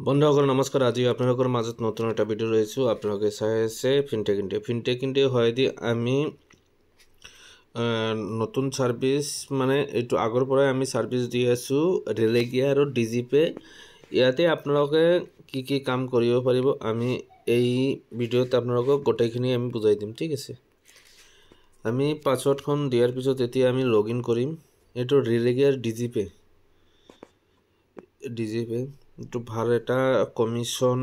বন্ধুসকল নমস্কাৰ। আজি আপোনালোকৰ মাজত নতুন এটা ভিডিঅ' লৈছোঁ। আপোনালোকে চাই আছে ফিনটেক ইণ্ডিয়া হয় দি আমি নতুন ছাৰ্ভিচ মানে এইটো আগৰ পৰাই আমি ছাৰ্ভিচ দি আছোঁ ৰেলেগিয়া আৰু ডিজিপে। ইয়াতে আপোনালোকে কি কি কাম কৰিব পাৰিব আমি এই ভিডিঅ'ত আপোনালোকক গোটেইখিনি আমি বুজাই দিম। ঠিক আছে, আমি পাছৱৰ্ডখন দিয়াৰ পিছত এতিয়া আমি লগ ইন কৰিম। এইটো ৰেলেগিয়াৰ ডিজিপে এইটো ভাল এটা কমিশ্যন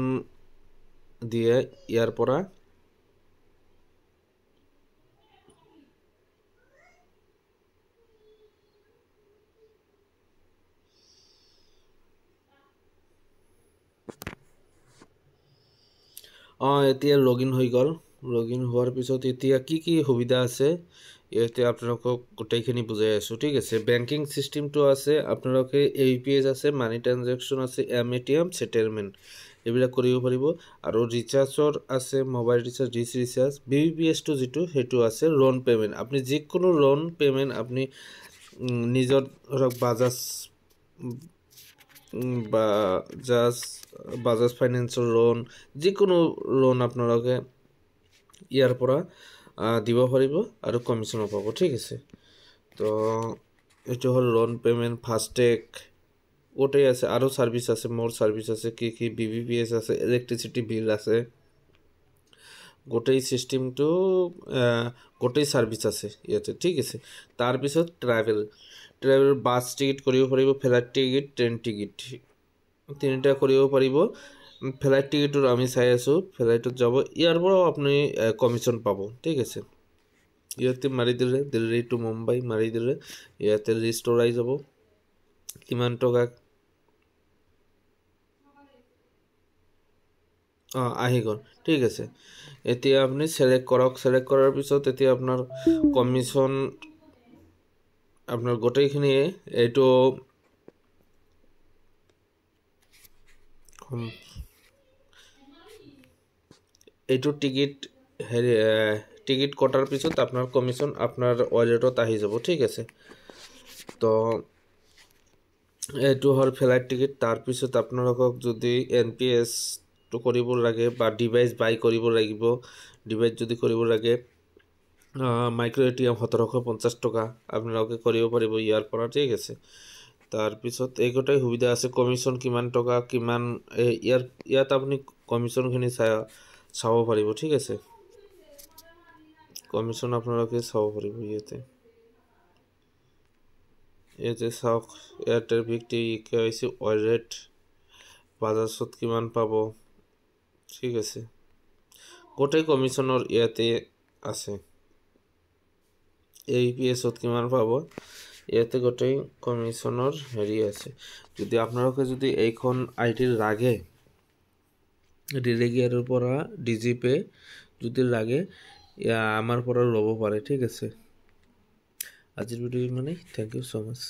দিয়ে ইয়াৰ পৰা। এতিয়া লগ ইন হৈ গ'ল। লগ ইন হোৱাৰ পিছত এতিয়া কি কি সুবিধা আছে ইয়াতে আপোনালোকক গোটেইখিনি বুজাই আছোঁ। ঠিক আছে, বেংকিং চিষ্টেমটো আছে, আপোনালোকে APS আছে, মানি ট্ৰানজেকশ্যন আছে, ATM ছেটেলমেণ্ট এইবিলাক কৰিব পাৰিব। আৰু ৰিচাৰ্জৰ আছে, মোবাইল ৰিচাৰ্জ, ডিছ ৰিচাৰ্জ, BBPSটো যিটো সেইটো আছে। লোন পে'মেণ্ট, আপুনি যিকোনো লোন পে'মেণ্ট আপুনি নিজৰ ধৰক বাজাজ ফাইনেন্সৰ লোন, যিকোনো লোন আপোনালোকে ইয়াৰ পৰা দিব পাৰিব আৰু কমিশ্যনো পাব। ঠিক আছে, তো এইটো হ'ল লোন পে'মেণ্ট, ফাষ্টেগ গোটেই আছে। আৰু ছাৰ্ভিচ আছে, মোৰ ছাৰ্ভিচ আছে, কি BBPS আছে, ইলেক্ট্ৰিচিটি বিল আছে, গোটেই চিষ্টেমটো গোটেই ছাৰ্ভিচ আছে ইয়াতে। ঠিক আছে, তাৰপিছত ট্ৰেভেল বাছ টিকেট কৰিব পাৰিব, ফ্লাইট টিকেট, ট্ৰেইন টিকেট তিনিটা কৰিব পাৰিব। ফ্লাইট টিকেটৰ আমি চাই আছোঁ, ফ্লাইটত যাব, ইয়াৰ পৰাও আপুনি কমিশ্যন পাব। ঠিক আছে, ইয়াতে মাৰি দিলে দিল্লী টু মুম্বাই মাৰি দিলে ইয়াতে লিষ্টৰ আহি যাব কিমান টকা আহি গ'ল। ঠিক আছে, এতিয়া আপুনি ছিলেক্ট কৰক। ছিলেক্ট কৰাৰ পিছত এতিয়া আপোনাৰ কমিশ্যন আপোনাৰ গোটেইখিনিয়ে এইটো টিকেট কটাৰ পিছত আপোনাৰ কমিশ্যন আপোনাৰ ৱালেটত আহি যাব। ঠিক আছে, তো এইটো হ'ল ফ্লাইট টিকেট। তাৰপিছত আপোনালোকক যদি NPSটো কৰিব লাগে বা ডিভাইচ বাই কৰিব লাগিব, ডিভাইচ যদি কৰিব লাগে মাইক্ৰ' ATM 1750 টকা আপোনালোকে কৰিব পাৰিব ইয়াৰ পৰা। ঠিক আছে, তাৰপিছত এই গোটেই সুবিধা আছে। কমিশ্যন কিমান টকা কিমান ইয়াত আপুনি কমিশ্যনখিনি চাব পাৰিব। ঠিক আছে, কমিশ্যন আপোনালোকে চাব পাৰিব ইয়াতে চাওক। এয়াৰটেল ভিক্টি হৈছে ৱালেট, বাজাজত কিমান পাব। ঠিক আছে, গোটেই কমিশ্যনৰ ইয়াতে আছে। APSত কিমান পাব ইয়াতে গোটেই কমিশ্যনৰ আছে। যদি আপোনালোকে যদি এইখন আইডি লাগে ৰেলেগিয়াৰ পৰা ডিজিপে যদি লাগে আমাৰ পৰা ল'ব পাৰে। ঠিক আছে, আজিৰ ভিডিঅ' মানে থেংক ইউ ছ' মাছ।